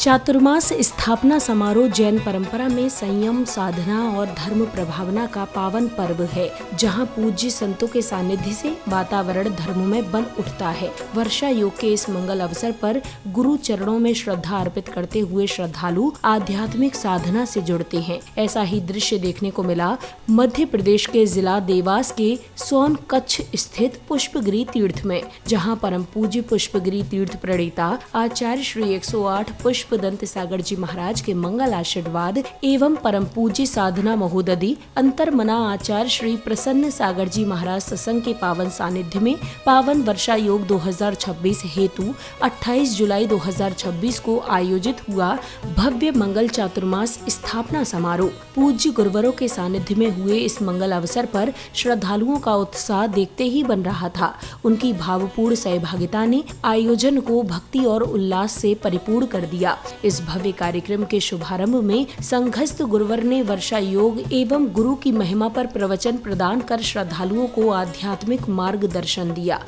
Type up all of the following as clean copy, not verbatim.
चातुर्मास स्थापना समारोह जैन परंपरा में संयम, साधना और धर्म प्रभावना का पावन पर्व है, जहां पूज्य संतों के सानिध्य से वातावरण धर्ममय बन उठता है। वर्षा योग के इस मंगल अवसर पर गुरु चरणों में श्रद्धा अर्पित करते हुए श्रद्धालु आध्यात्मिक साधना से जुड़ते हैं। ऐसा ही दृश्य देखने को मिला मध्य प्रदेश के जिला देवास के सोन कच्छ स्थित पुष्पगिरि तीर्थ में, जहाँ परम पूज्य पुष्पगिरि तीर्थ प्रणेता आचार्य श्री 108 पुष्पदंत सागर जी महाराज के मंगल आशीर्वाद एवं परम पूज्य साधना महोदधि अंतर्मना आचार्य श्री प्रसन्न सागर जी महाराज सत्संग के पावन सानिध्य में पावन वर्षा योग 2026 हेतु 28 जुलाई 2026 को आयोजित हुआ भव्य मंगल चातुर्मास स्थापना समारोह। पूज्य गुरुवरों के सानिध्य में हुए इस मंगल अवसर पर श्रद्धालुओं का उत्साह देखते ही बन रहा था। उनकी भावपूर्ण सहभागिता ने आयोजन को भक्ति और उल्लास से परिपूर्ण कर दिया। इस भव्य कार्यक्रम के शुभारंभ में संघस्थ गुरुवर ने वर्षा योग एवं गुरु की महिमा पर प्रवचन प्रदान कर श्रद्धालुओं को आध्यात्मिक मार्गदर्शन दिया।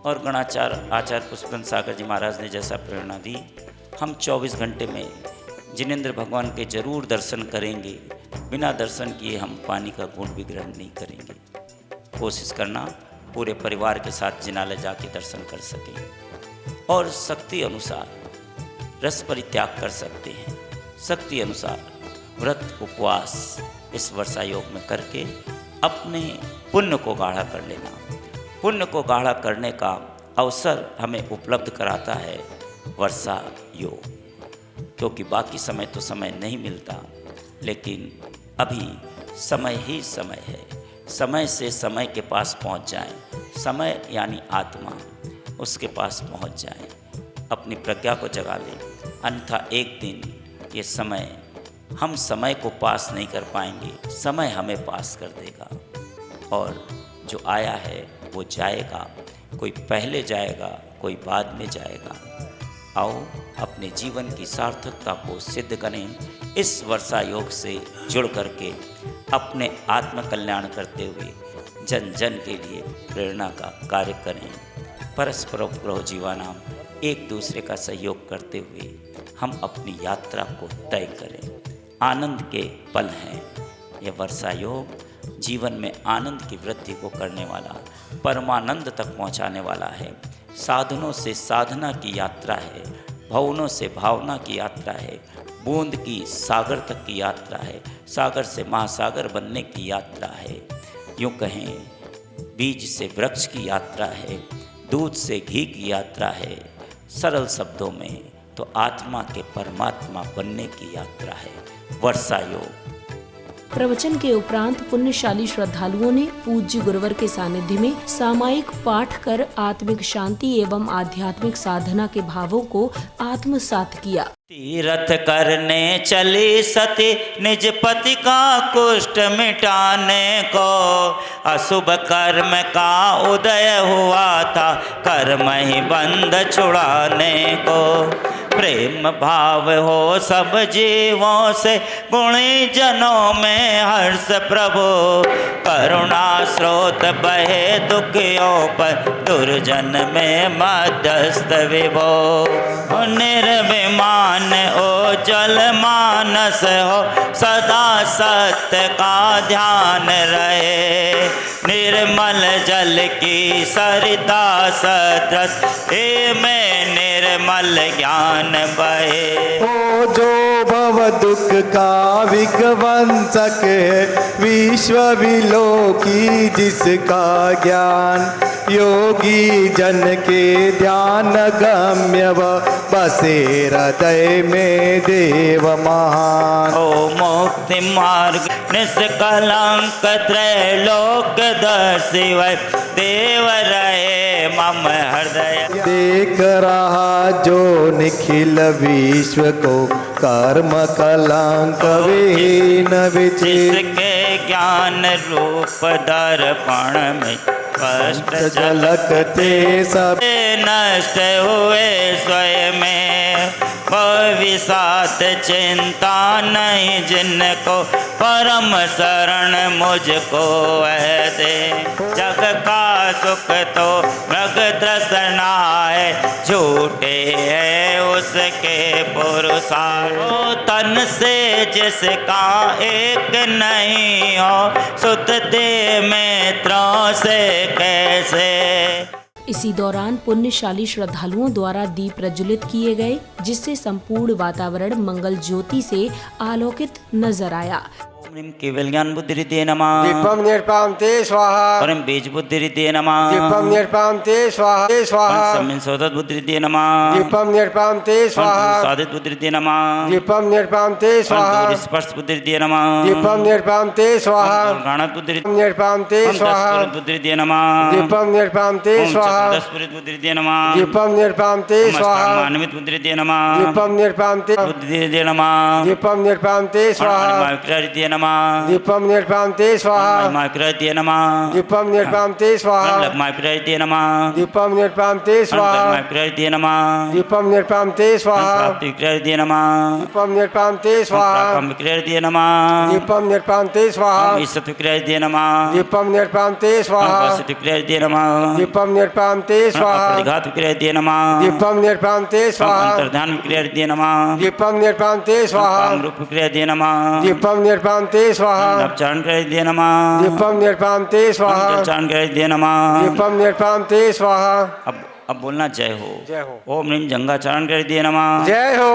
और गणाचार्य आचार्य पुष्पदंत सागर जी महाराज ने जैसा प्रेरणा दी, हम 24 घंटे में जिनेंद्र भगवान के जरूर दर्शन करेंगे। बिना दर्शन किए हम पानी का घूंट भी ग्रहण नहीं करेंगे। कोशिश करना पूरे परिवार के साथ जिनालय जाके दर्शन कर सकें और शक्ति अनुसार रस परित्याग कर सकते हैं। शक्ति अनुसार व्रत उपवास इस वर्षा योग में करके अपने पुण्य को गाढ़ा कर लेना। पुण्य को गाढ़ा करने का अवसर हमें उपलब्ध कराता है वर्षा योग, क्योंकि बाकी समय तो समय नहीं मिलता, लेकिन अभी समय ही समय है। समय से समय के पास पहुंच जाएं। समय यानी आत्मा, उसके पास पहुंच जाएं। अपनी प्रज्ञा को जगा लें, अन्यथा एक दिन ये समय, हम समय को पास नहीं कर पाएंगे, समय हमें पास कर देगा। और जो आया है वो जाएगा, कोई पहले जाएगा, कोई बाद में जाएगा। आओ अपने जीवन की सार्थकता को सिद्ध करें। इस वर्षा योग से जुड़ करके अपने आत्म कल्याण करते हुए जन जन के लिए प्रेरणा का कार्य करें। परस्पर उपग्रह जीवानाम, एक दूसरे का सहयोग करते हुए हम अपनी यात्रा को तय करें। आनंद के पल हैं यह वर्षा योग। जीवन में आनंद की वृद्धि को करने वाला, परमानंद तक पहुंचाने वाला है। साधनों से साधना की यात्रा है, भावनों से भावना की यात्रा है, बूंद की सागर तक की यात्रा है, सागर से महासागर बनने की यात्रा है। यूँ कहें बीज से वृक्ष की यात्रा है, दूध से घी की यात्रा है। सरल शब्दों में तो आत्मा के परमात्मा बनने की यात्रा है वर्षा योग। प्रवचन के उपरांत पुण्यशाली श्रद्धालुओं ने पूज्य गुरुवर के सानिध्य में सामायिक पाठ कर आत्मिक शांति एवं आध्यात्मिक साधना के भावों को आत्मसात किया। तीर्थ करने चली सती निज पति का कुष्ठ मिटाने को, अशुभ कर्म का उदय हुआ था कर्म ही बंध छुड़ाने को। प्रेम भाव हो सब जीवों से, गुणी जनों में हर्ष प्रभु। करुणा स्रोत बहे दुखियों पर, दुर्जन में मध्यस्थ विभो। निर्विमान ओ जल मानस हो, सदा सत्य का ध्यान रहे। निर्मल जल की सरिता सदृश, हे में निर्मल ज्ञान बहे। ओ जो भव दुख का विध्वंसक है, विश्व विलोकी जिसका ज्ञान। योगी जन के ध्यान गम्य बसे हृदय में देव महान। ओ मुक्ति मार्ग निष्कलंक त्रैलोक दर्शी वै, देव रहे मम हृदय। देख रहा जो निखिल विश्व को, कर्म कलंक विहीन विचित। जिसके ज्ञान रूप दर्पण में कष्ट झलकते सब, नष्ट हुए स्वयं में। विषाद चिंता नहीं जिनको परम शरण मुझको है दे। जग का सुख तो मृग तृष्णाए झूठे है उसके पुरुषार्थ। तन से जिसका एक नहीं हो सुत दे मित्रों से कैसे। इसी दौरान पुण्यशाली श्रद्धालुओं द्वारा दीप प्रज्वलित किए गए, जिससे संपूर्ण वातावरण मंगल ज्योति से आलोकित नजर आया। ओम केवल ज्ञान बुद्धि नमः। दीपम निर्पाम ते स्वाहा। परम बीज बुद्धि नमः। दीपम निर्पाम ते स्वाहा ते स्वाहा। सम्मिन सौदत बुद्धि नमः। दीपम निर्पाम ते स्वाहा। साधित बुद्धि नमः। दीपम निर्पाम ते स्वाहा। स्पर्श बुद्धि नमः। दीपम निर्पाम ते स्वाहा। गणत बुद्धि निर्पाम ते स्वाहा। बुद्धि नमः। दीपम निर्पाम ते स्वाहा। दस्पुरित बुद्धि नमः। दीपम निर्पाम ते स्वाहा। मानवित बुद्धि नमः। दीपम निर्पाम ते बुद्धि नमः। दीपम निर्पाम ते स्वाहा। नमः। दीपम निर्पाम ते स्वाहा। माकृत्य नमः। दीपम निर्पाम ते स्वाहा। माकृत्य नमः। दीपम निर्पाम ते स्वाहा। माकृत्य नमः। दीपम निर्पाम ते स्वाहा। विकृत्य नमः। दीपम निर्पाम ते स्वाहा। विकृत्य नमः। दीपम निर्पाम ते स्वाहा। ईशत विकृत्य नमः। दीपम निर्पाम ते स्वाहा। विकृत्य नमः। दीपम निर्पाम ते स्वाहा। प्रतिघात विकृत्य नमः। दीपम निर्पाम ते स्वाहा। अंतर्ध्यान विकृत्य नमः। दीपम निर्पाम ते स्वाहा। रूप विकृत्य नमः। दीपम निर्पाम ते स्वाहा। उपचारण विकृत्य नमः। दीपम निर्पाम ते स्वाहा। उपचारण विकृत्य नमः। दीपम निर्पाम ते स्वाहा। अब बोलना जय हो। जय हो। ओम ह्रीं जंगाचारण कर दिए नमः। जय हो।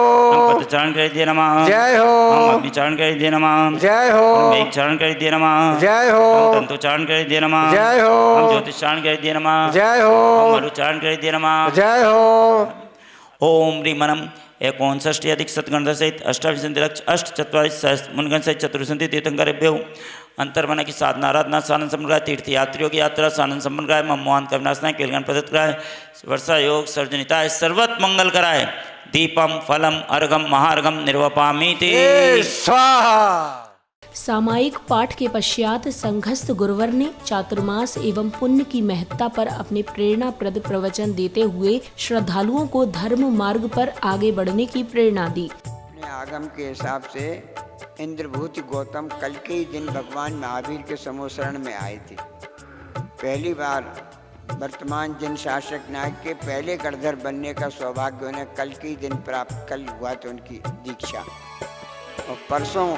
पदचारण कर दिए नमः। जय हो। अग्निचारण कर दिए नमः। जय हो। मेघचारण कर दिए नमः। जय हो। तंतुचारण कर दिए नमः। जय हो। ज्योतिषचारण कर दिए नमः। जय हो। मरुचारण कर दिए नमः। जय हो। ओम ह्रीं मनम 59 अधिक सतगण सहित 28 लक्ष 8 मुनगण सहित चतुर्संति तीर्थंकरेभ्यो अंतर्मन की साधना आराधना सानंद संप्रदाय तीर्थ यात्रियों की यात्रा सानंद संपन्न कराए। ममोहन कविनाशनाय केलगण प्रदत्त कराए। वर्षा योग सर्जनिताय सर्वत मंगल कराए। दीपम फलम अर्घम महार्घम निर्वपामी ते स्वाहा। सामायिक पाठ के पश्चात संघस्थ गुरुवर ने चातुर्मास एवं पुण्य की महत्ता पर अपने प्रेरणाप्रद प्रवचन देते हुए श्रद्धालुओं को धर्म मार्ग पर आगे बढ़ने की प्रेरणा दी। अपने आगम के हिसाब से इंद्रभूति गौतम कल के ही दिन भगवान महावीर के समूह शरण में आए थे। पहली बार वर्तमान जन शासक नायक के पहले गणधर बनने का सौभाग्य उन्हें कल के ही दिन प्राप्त, कल हुआ था उनकी दीक्षा। और परसों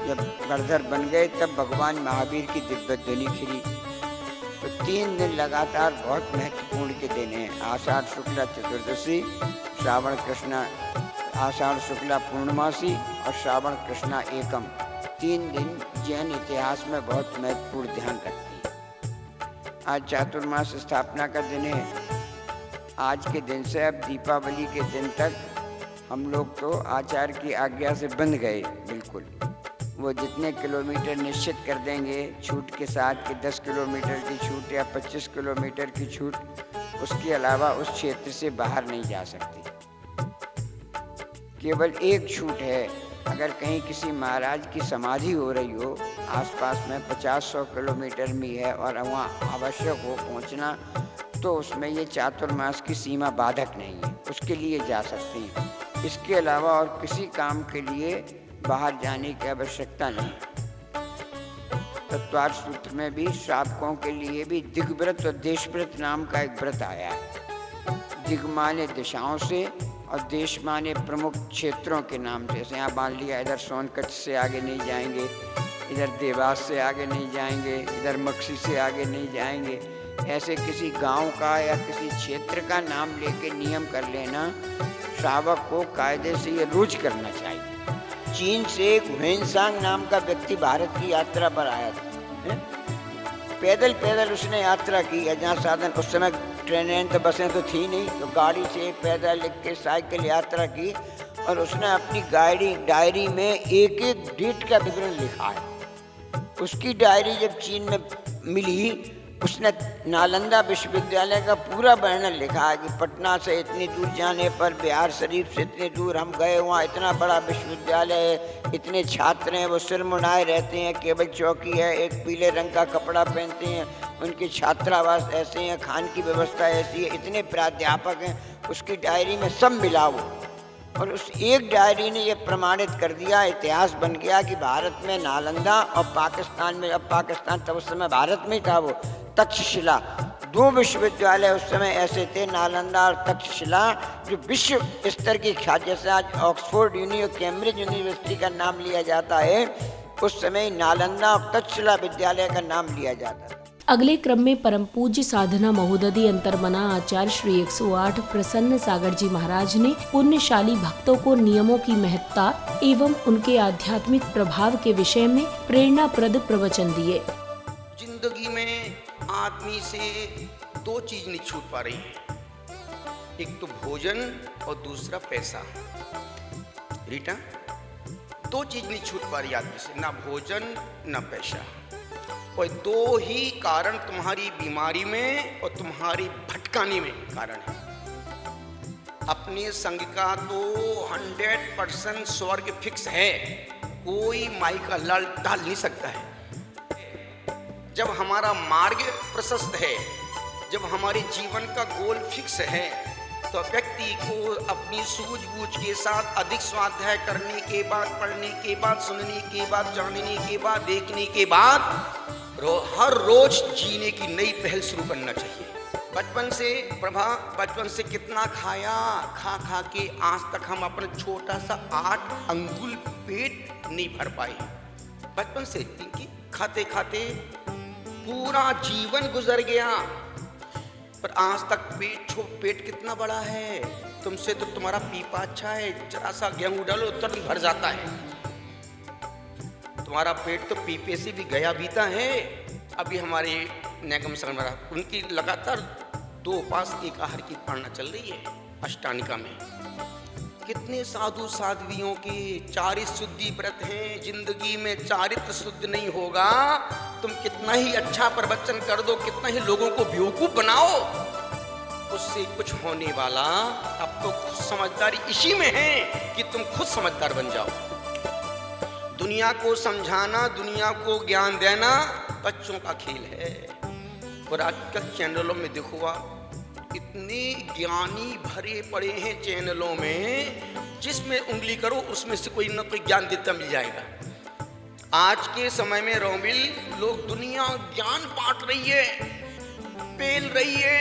जब गणधर बन गए तब भगवान महावीर की दिव्य ध्वनि खिली। तो 3 दिन लगातार बहुत महत्वपूर्ण के दिन हैं। आषाढ़ शुक्ला चतुर्दशी, श्रावण कृष्णा आषाढ़ शुक्ला पूर्णमासी और श्रावण कृष्णा एकम। 3 दिन जैन इतिहास में बहुत महत्वपूर्ण ध्यान रखते हैं। आज चातुर्मास स्थापना का दिन है। आज के दिन से अब दीपावली के दिन तक हम लोग तो आचार्य की आज्ञा से बंध गए बिल्कुल। वो जितने किलोमीटर निश्चित कर देंगे छूट के साथ कि 10 किलोमीटर की छूट या 25 किलोमीटर की छूट, उसके अलावा उस क्षेत्र से बाहर नहीं जा सकती। केवल एक छूट है, अगर कहीं किसी महाराज की समाधि हो रही हो आसपास में 50-100 किलोमीटर में है और वहाँ आवश्यक हो पहुँचना, तो उसमें ये चातुर्मास की सीमा बाधक नहीं है, उसके लिए जा सकते हैं। इसके अलावा और किसी काम के लिए बाहर जाने की आवश्यकता नहीं। तत्वार्थ सूत्र में भी श्रावकों के लिए भी दिग्व्रत और देशव्रत नाम का एक व्रत आया है। दिग माने दिशाओं से और देश माने प्रमुख क्षेत्रों के नाम से। जैसे यहाँ मान लिया इधर सोनकच्छ से आगे नहीं जाएंगे, इधर देवास से आगे नहीं जाएंगे, इधर मक्सी से आगे नहीं जाएंगे। ऐसे किसी गांव का या किसी क्षेत्र का नाम लेके नियम कर लेना श्रावक को कायदे से ये रोज करना चाहिए। चीन से एक हुएनसांग नाम का व्यक्ति भारत की यात्रा पर आया था। पैदल पैदल उसने यात्रा की। जहाँ साधन उस समय ट्रेनें तो बसें तो थी नहीं, तो गाड़ी से पैदल लिख के साइकिल यात्रा की। और उसने अपनी डायरी में एक एक डेट का विवरण लिखा है। उसकी डायरी जब चीन में मिली, उसने नालंदा विश्वविद्यालय का पूरा वर्णन लिखा है कि पटना से इतनी दूर जाने पर, बिहार शरीफ से इतनी दूर हम गए, वहाँ इतना बड़ा विश्वविद्यालय है, इतने छात्र हैं, वो सिर मुड़ाए रहते हैं, केवल चौकी है, एक पीले रंग का कपड़ा पहनते हैं, उनके छात्रावास ऐसे हैं, खान की व्यवस्था ऐसी है, इतने प्राध्यापक हैं। उसकी डायरी में सब मिला वो। और उस एक डायरी ने ये प्रमाणित कर दिया, इतिहास बन गया कि भारत में नालंदा और पाकिस्तान में, अब पाकिस्तान तब उस समय भारत में ही था, वो तक्षशिला, 2 विश्वविद्यालय उस समय ऐसे थे, नालंदा और तक्षशिला, जो विश्व स्तर की ख्याति, जैसे आज ऑक्सफोर्ड कैम्ब्रिज यूनिवर्सिटी का नाम लिया जाता है, उस समय नालंदा और तक्षशिला विद्यालय का नाम लिया जाता है। अगले क्रम में परम पूज्य साधना महोदधि अंतर्मना आचार्य श्री 108 प्रसन्न सागर जी महाराज ने पुण्यशाली भक्तों को नियमों की महत्ता एवं उनके आध्यात्मिक प्रभाव के विषय में प्रेरणाप्रद प्रवचन दिए। जिंदगी में आदमी से 2 चीज नहीं छूट पा रही है, एक तो भोजन और दूसरा पैसा। रीटा, 2 चीज नहीं छूट पा रही आदमी से, ना भोजन ना पैसा। और 2 ही कारण तुम्हारी बीमारी में और तुम्हारी भटकाने में कारण है। अपने संग का तो 100% स्वर्ग फिक्स है, कोई माई का लल डाल नहीं सकता है। जब हमारा मार्ग प्रशस्त है, जब हमारे जीवन का गोल फिक्स है, तो व्यक्ति को अपनी सूझबूझ के साथ अधिक स्वाध्याय करने के बाद, पढ़ने के बाद, सुनने के बाद, जानने के बाद, देखने के बाद हर रोज जीने की नई पहल शुरू करना चाहिए। बचपन से प्रभा, बचपन से कितना खाया, खा खा के आज तक हम अपना छोटा सा 8 अंगुल पेट नहीं भर पाए। बचपन से खाते खाते पूरा जीवन गुजर गया, पर आज तक पेट कितना बड़ा है। तुमसे तो तुम्हारा पीपा अच्छा है, जरा सा गेहूं डालो तुरंत भर जाता है। तुम्हारा पेट तो पीपे से भी गया बीता है। अभी हमारे निगम सरमरा उनकी लगातार 2 उपास 1 आहार की पालना चल रही है अष्टानिका में। कितने साधु साध्वियों के चारित्र शुद्धि व्रत हैं। जिंदगी में चारित्र शुद्ध नहीं होगा, तुम कितना ही अच्छा प्रवचन कर दो, कितना ही लोगों को बेवकूफ बनाओ, उससे कुछ होने वाला। अब तो समझदारी इसी में है कि तुम खुद समझदार बन जाओ। दुनिया को समझाना, दुनिया को ज्ञान देना बच्चों का खेल है। और आजकल चैनलों में देखो, इतने ज्ञानी भरे पड़े हैं चैनलों में, जिसमें उंगली करो उसमें से कोई न कोई ज्ञान देता मिल जाएगा। आज के समय में रोमिल लोग दुनिया ज्ञान बांट रही है, पेल रही है,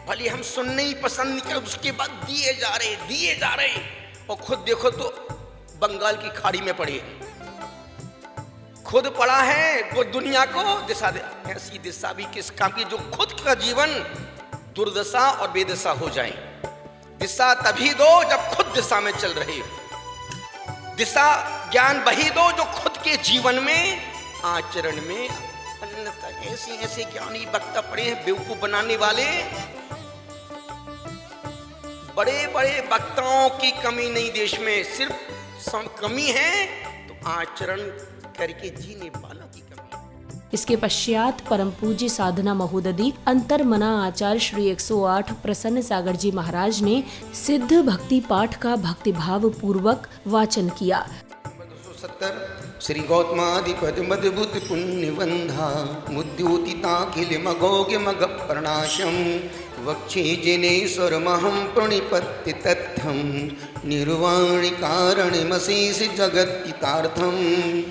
भले हम सुनने ही पसंद नहीं कर, उसके बाद दिए जा रहे, और खुद देखो तो बंगाल की खाड़ी में पड़े हैं। खुद पड़ा है वो दुनिया को दिशा दे। ऐसी दिशा भी किस काम की जो खुद का जीवन दुर्दशा और बेदशा हो जाए। दिशा तभी दो जब खुद दिशा में चल रहे हो। दिशा ज्ञान वही दो जो खुद के जीवन में, आचरण में। ऐसे ऐसे ज्ञानी वक्ता पड़े हैं बेवकूफ बनाने वाले। बड़े बड़े वक्ताओं की कमी नहीं देश में, सिर्फ कमी है तो आचरण करके जीने वालों की कमी। इसके पश्चात परम पूज्य साधना महोदधि अंतर्मना आचार्य श्री 108 प्रसन्न सागर जी महाराज ने सिद्ध भक्ति पाठ का भक्तिभाव पूर्वक वाचन किया। 270 श्री गौतमाधिपति मधुबुद्ध पुण्यवंधा मुद्योतिताखिल मगोग्य मग प्रणाशम वक्षे जिनेश्वरमहं प्रणिपत्ति तथ्यं निर्वाणि कारणमशेष जगत्तार्थं।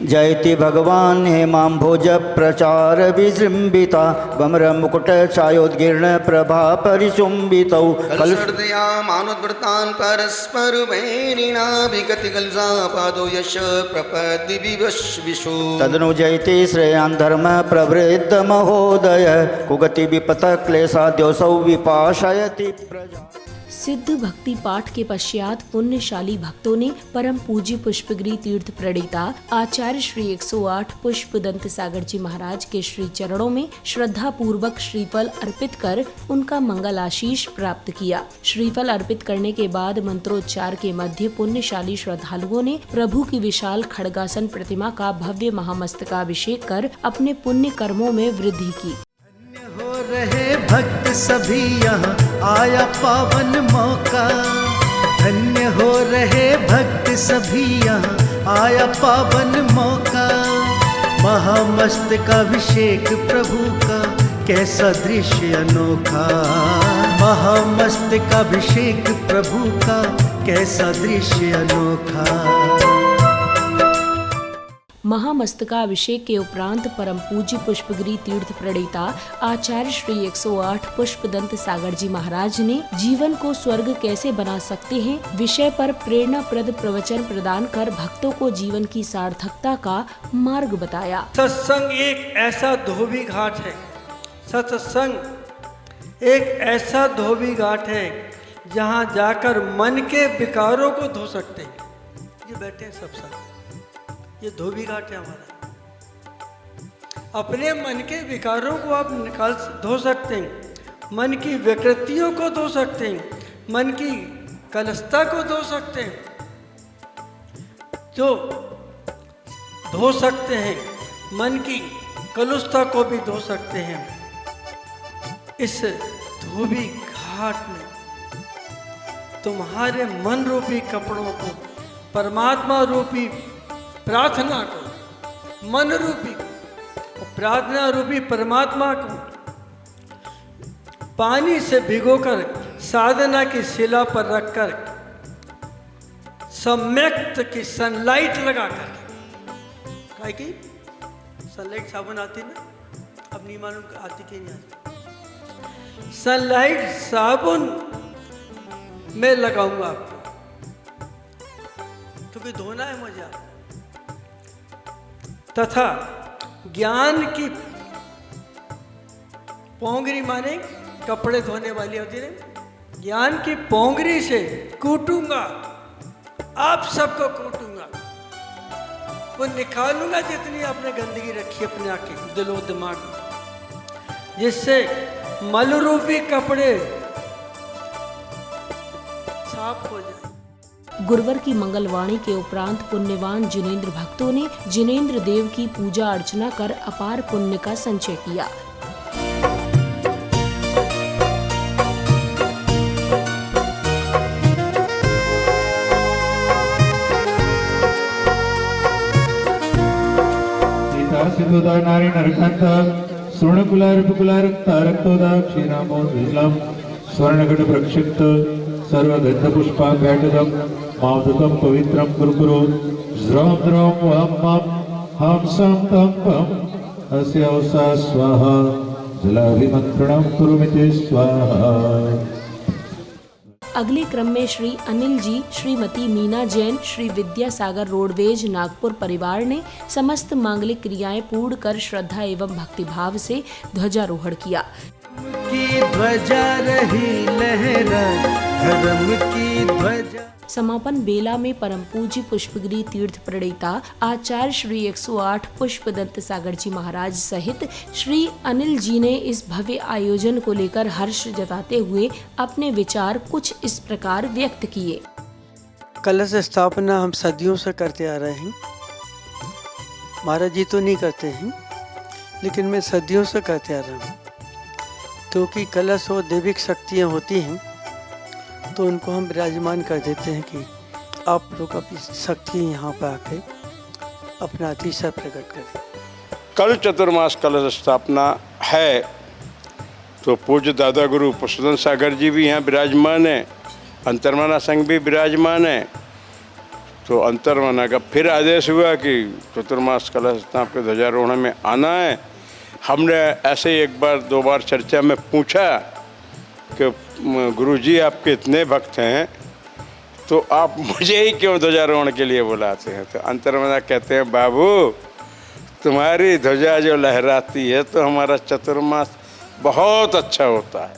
जयति भगवान हेमाम्भोज प्रचार विजृंभिता वम्र मुकुट छायोद्गीर्ण प्रभा परिचुंबितौ कलशर्दया मानोद्वृतान् परस्पर वैरिणा विगति गलजा पादो यश प्रपदि विवश तदनु जयति श्रेयान् धर्म प्रवृद्ध महोदय कुगति विपत क्लेशाद्योसौ विपाशयति प्रजा। सिद्ध भक्ति पाठ के पश्चात पुण्यशाली भक्तों ने परम पूज्य पुष्पगिरी तीर्थ प्रणेता आचार्य श्री 108 पुष्पदंत सागर जी महाराज के श्री चरणों में श्रद्धा पूर्वक श्रीफल अर्पित कर उनका मंगल आशीष प्राप्त किया। श्रीफल अर्पित करने के बाद मंत्रोच्चार के मध्य पुण्यशाली श्रद्धालुओं ने प्रभु की विशाल खड्गासन प्रतिमा का भव्य महामस्तकाभिषेक कर अपने पुण्य कर्मों में वृद्धि की। हो रहे भक्त सभी यहाँ आया पावन मौका। धन्य हो रहे भक्त सभी यहाँ आया पावन मौका। महामस्तकाभिषेक प्रभु का कैसा दृश्य अनोखा। महामस्तकाभिषेक प्रभु का कैसा दृश्य अनोखा। महामस्तकाभिषेक के उपरांत परम पूज्य पुष्पगिरी तीर्थ प्रणेता आचार्य श्री 108 पुष्पदंत सागर जी महाराज ने जीवन को स्वर्ग कैसे बना सकते हैं विषय पर प्रेरणाप्रद प्रवचन प्रदान कर भक्तों को जीवन की सार्थकता का मार्ग बताया। सत्संग एक ऐसा धोबी घाट है, सत्संग एक ऐसा धोबी घाट है जहाँ जाकर मन के विकारों को धो सकते हैं। ये बैठे हैं सब संग, ये धोबी घाट है हमारा। अपने मन के विकारों को आप धो सकते हैं, मन की विकृतियों को धो सकते हैं, मन की कलुषता को धो सकते हैं, जो धो सकते हैं, मन की कलुषता को भी धो सकते हैं। इस धोबी घाट में तुम्हारे मन रूपी कपड़ों को, परमात्मा रूपी प्रार्थना को, मन रूपी प्रार्थना रूपी परमात्मा को पानी से भिगोकर साधना की शिला पर रखकर सम्यक्त की सनलाइट लगाकर, क्या की सनलाइट साबुन आती ना, अब नहीं मालूम आती कि नहीं आती। सनलाइट साबुन मैं लगाऊंगा आपको, क्योंकि धोना है मुझे आपको। तथा ज्ञान की पोंगरी माने कपड़े धोने वाली होती है, ज्ञान की पोंगरी से कूटूंगा, आप सबको कूटूंगा, वो निकालूंगा जितनी आपने गंदगी रखी अपने आके दिलो दिमाग में, जिससे मल रूपी कपड़े साफ हो जाए। गुरुवर की मंगलवाणी के उपरांत पुण्यवान जिनेंद्र भक्तों ने जिनेंद्र देव की पूजा अर्चना कर अपार पुण्य का संचय किया। सिंधुदा नारी नरकांत स्वर्णकुलार तारक्तोदा क्षीरामो द्विजलम स्वर्णगढ़ प्रक्षिप्त सर्वगंध पुष्पाभ्याटदम मावदतम पवित्रम कुरुकुरु ज्रम द्रम वहम हम सम तम पम अस्यवसा स्वाहा जलाभिमंत्रणम कुरुमिते स्वाहा। अगले क्रम में श्री अनिल जी, श्रीमती मीना जैन, श्री विद्यासागर रोडवेज नागपुर परिवार ने समस्त मांगलिक क्रियाएं पूर्ण कर श्रद्धा एवं भक्तिभाव से ध्वजारोहण किया। की ध्वजा रही लहरा, धर्म की ध्वजा। समापन बेला में परम पूज्य पुष्पगिरी तीर्थ प्रणेता आचार्य श्री 108 पुष्पदंत सागर जी महाराज सहित श्री अनिल जी ने इस भव्य आयोजन को लेकर हर्ष जताते हुए अपने विचार कुछ इस प्रकार व्यक्त किए। कलश स्थापना हम सदियों से करते आ रहे हैं, महाराज जी तो नहीं करते हैं, लेकिन मैं सदियों से करते आ रहा हूँ, क्योंकि कलश और दैविक शक्तियाँ होती हैं तो उनको हम विराजमान कर देते हैं कि आप लोग अपनी शक्ति यहाँ पर आके अपना अतिशय प्रकट करें। कल चतुर्मास कलश स्थापना है, तो पूज्य दादा गुरु पुष्पदंत सागर जी भी यहाँ विराजमान है, अंतर्मना संघ भी विराजमान है। तो अंतर्मना का फिर आदेश हुआ कि चतुर्मास कलश स्थापना के ध्वजारोहण में आना है। हमने ऐसे ही एक बार दो बार चर्चा में पूछा कि गुरुजी आपके इतने भक्त हैं तो आप मुझे ही क्यों ध्वजारोहण के लिए बुलाते हैं। तो अंतर्मना कहते हैं, बाबू तुम्हारी ध्वजा जो लहराती है तो हमारा चतुर्मास बहुत अच्छा होता है।